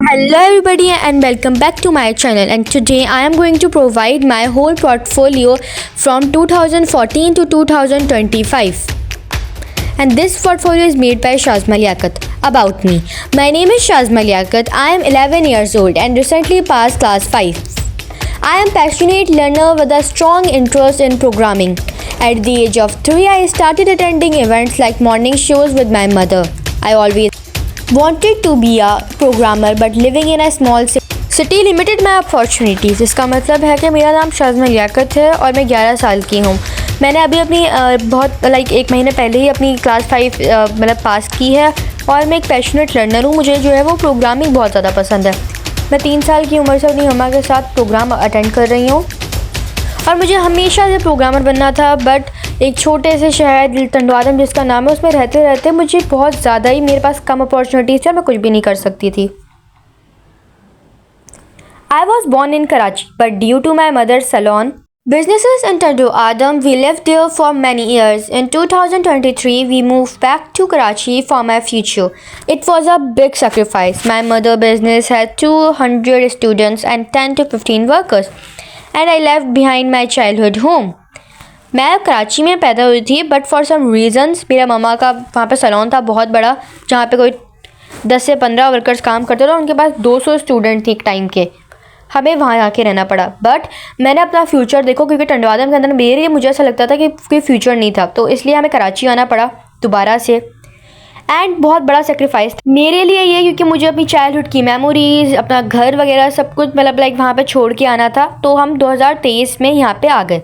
Hello everybody and welcome back to my channel, and today I am going to provide my whole portfolio from 2014 to 2025, and this portfolio is made by Shazma Liaquat. About me, my name is Shazma Liaquat. I am 11 years old and recently passed class 5. I am passionate learner with a strong interest in programming. At the age of 3, I started attending events like morning shows with my mother. I always wanted to be a programmer, but living in a small city limited my opportunities. इसका मतलब है कि मेरा नाम शाज़मा लियाकत है और मैं 11 साल की हूँ. मैंने अभी अपनी बहुत एक महीने पहले ही अपनी क्लास 5 पास की है और मैं एक पैशनेट लर्नर हूँ. मुझे जो है वो प्रोग्रामिंग बहुत ज़्यादा पसंद है. मैं 3 साल की उम्र से अपनी मम्मा के साथ प्रोग्राम अटेंड कर रही हूँ और मुझे हमेशा से प्रोग्रामर बनना था. बट एक छोटे से शहर टंडवादम जिसका नाम है, उसमें रहते रहते मुझे बहुत ज़्यादा ही मेरे पास कम अपॉर्चुनिटीज़ थी और मैं कुछ भी नहीं कर सकती थी. I was born in Karachi, but due to my mother's salon businesses in Tandwadam, we lived there for many years. In 2023, we moved back to Karachi for my future. It was a big sacrifice. My mother business had 200 students and 10 to 15 workers, and I left behind my childhood home. मैं कराची में पैदा हुई थी, but for some reasons मेरा मम्मा का वहाँ पे salon था बहुत बड़ा, जहाँ पे कोई 10 से 15 वर्कर्स काम करते थे और उनके पास 200 स्टूडेंट थे एक टाइम के. हमें वहाँ आके रहना पड़ा. बट मैंने अपना फ्यूचर देखो, क्योंकि टंडवादम के अंदर मेरे लिए मुझे ऐसा लगता था कि कोई फ्यूचर नहीं था, तो इसलिए हमें कराची आना पड़ा दोबारा से. एंड बहुत बड़ा सेक्रीफाइस मेरे लिए ये, क्योंकि मुझे अपनी चाइल्डहुड की मेमोरीज, अपना घर वगैरह सब कुछ वहाँ पे छोड़ के आना था. तो हम 2023 में यहाँ पे आ गए.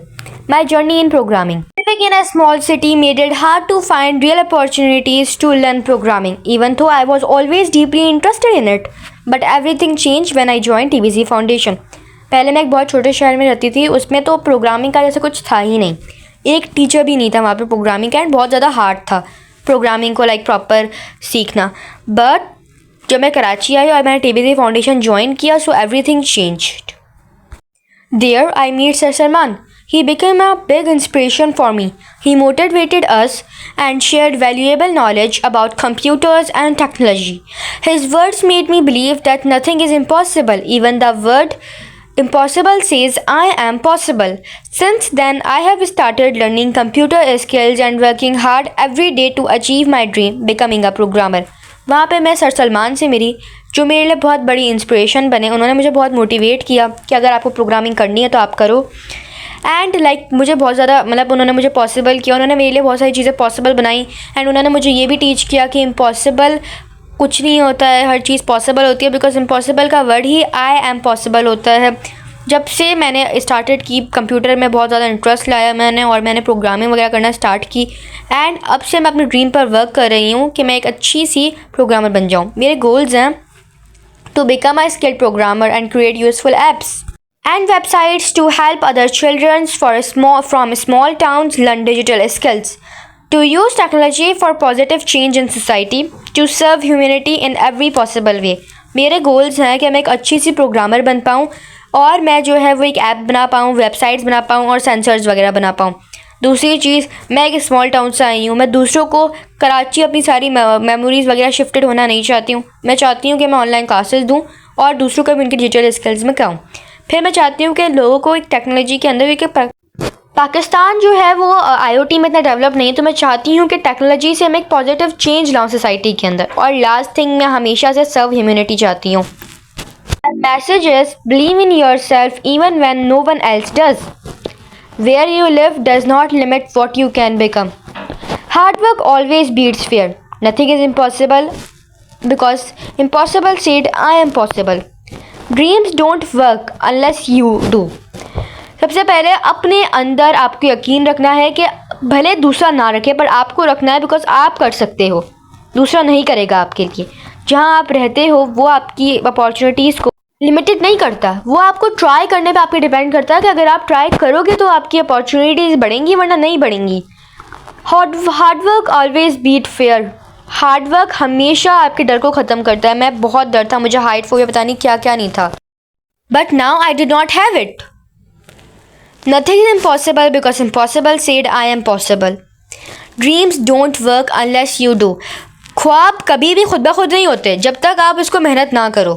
My journey in programming. Living in a small city made it hard to find real opportunities to learn programming, even though I was always deeply interested in it. But everything changed when I joined TBC Foundation. पहले मैं एक बहुत छोटे शहर में रहती थी, उसमें तो प्रोग्रामिंग का जैसे कुछ था ही नहीं. एक टीचर भी नहीं था वहाँ पे प्रोग्रामिंग का, एंड बहुत ज़्यादा हार्ड था प्रोग्रामिंग को प्रॉपर सीखना. बट जब मैं कराची आई और मैंने TBC फाउंडेशन ज्वाइन किया, so everything changed. There I meet Sir Salman. He became a big inspiration for me. He motivated us and shared valuable knowledge about computers and technology. His words made me believe that nothing is impossible. Even the word impossible says I am possible. Since then, I have started learning computer skills and working hard every day to achieve my dream, becoming a programmer. वहाँ पे मैं sir Salman से मिली, जो मेरे लिए बहुत बड़ी inspiration बने. उन्होंने मुझे बहुत मोटिवेट किया कि अगर आपको प्रोग्रामिंग करनी है तो आप करो. एंड मुझे बहुत ज़्यादा उन्होंने मुझे पॉसिबल किया. उन्होंने मेरे लिए बहुत सारी चीज़ें पॉसिबल बनाई. एंड उन्होंने मुझे ये भी टीच किया कि इम्पॉसिबल कुछ नहीं होता है, हर चीज़ पॉसिबल होती है. बिकॉज इम्पॉसिबल का word he I am possible होता है. जब से मैंने स्टार्टेड की कंप्यूटर में बहुत ज़्यादा इंटरेस्ट लाया और मैंने प्रोग्रामिंग वगैरह करना स्टार्ट की. एंड अब से मैं अपने ड्रीम पर वर्क कर रही हूँ कि मैं एक अच्छी सी प्रोग्रामर बन जाऊँ. मेरे गोल्स हैं to become a skilled programmer and create useful apps and websites to help other children from small towns learn digital skills, to use technology for positive change in society, to serve humanity in every possible way. मेरे goals हैं कि मैं एक अच्छी सी programmer बन पाऊँ और मैं जो है वो एक ऐप बना पाऊँ, वेबसाइट्स बना पाऊँ और सेंसर्स वगैरह बना पाऊँ. दूसरी चीज़, मैं एक स्मॉल टाउन से आई हूँ. मैं दूसरों को कराची अपनी सारी मेमोरीज़ वगैरह शिफ्टेड होना नहीं चाहती हूँ. मैं चाहती हूँ कि मैं ऑनलाइन क्लासेस दूँ और दूसरों को भी उनकी डिजिटल स्किल्स में कराऊँ. फिर मैं चाहती हूँ कि लोगों को एक टेक्नोलॉजी के अंदर, क्योंकि पाकिस्तान जो है वो IoT में इतना डेवलप नहीं, तो मैं चाहती हूँ कि टेक्नोलॉजी से मैं एक पॉजिटिव चेंज लाऊँ सोसाइटी के अंदर. और लास्ट थिंग, मैं हमेशा से सर्व ह्यूमैनिटी चाहती हूँ. Message is believe in your yourself even when no एल्स else. Where you live does not limit what you can become. Hard work always beats fear. Nothing is impossible because impossible said I am possible. Dreams don't work unless you do. सबसे पहले अपने अंदर आपको यकीन रखना है कि भले दूसरा ना रखे, पर आपको रखना है, बिकॉज आप कर सकते हो, दूसरा नहीं करेगा आपके लिए. जहाँ आप रहते हो वो आपकी अपॉर्चुनिटीज़ को लिमिटेड नहीं करता, वो आपको ट्राई करने पे आपके डिपेंड करता है कि अगर आप ट्राई करोगे तो आपकी अपॉर्चुनिटीज़ बढ़ेंगी, वरना नहीं बढ़ेंगी. Hard work always beat fear. Hard work हमेशा आपके डर को ख़त्म करता है. मैं बहुत डर था, मुझे हाइट फोबिया पता नहीं क्या क्या नहीं था, but now I did not have it. Nothing is impossible because impossible said I am possible. Dreams don't work unless you do. ख्वाब कभी भी खुद ब खुद नहीं होते जब तक आप इसको मेहनत ना करो.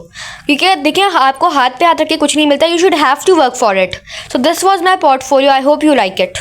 क्योंकि देखिए आपको हाथ पे हाथ रख के कुछ नहीं मिलता, you should have to work for it. So this was my portfolio. I hope you like it.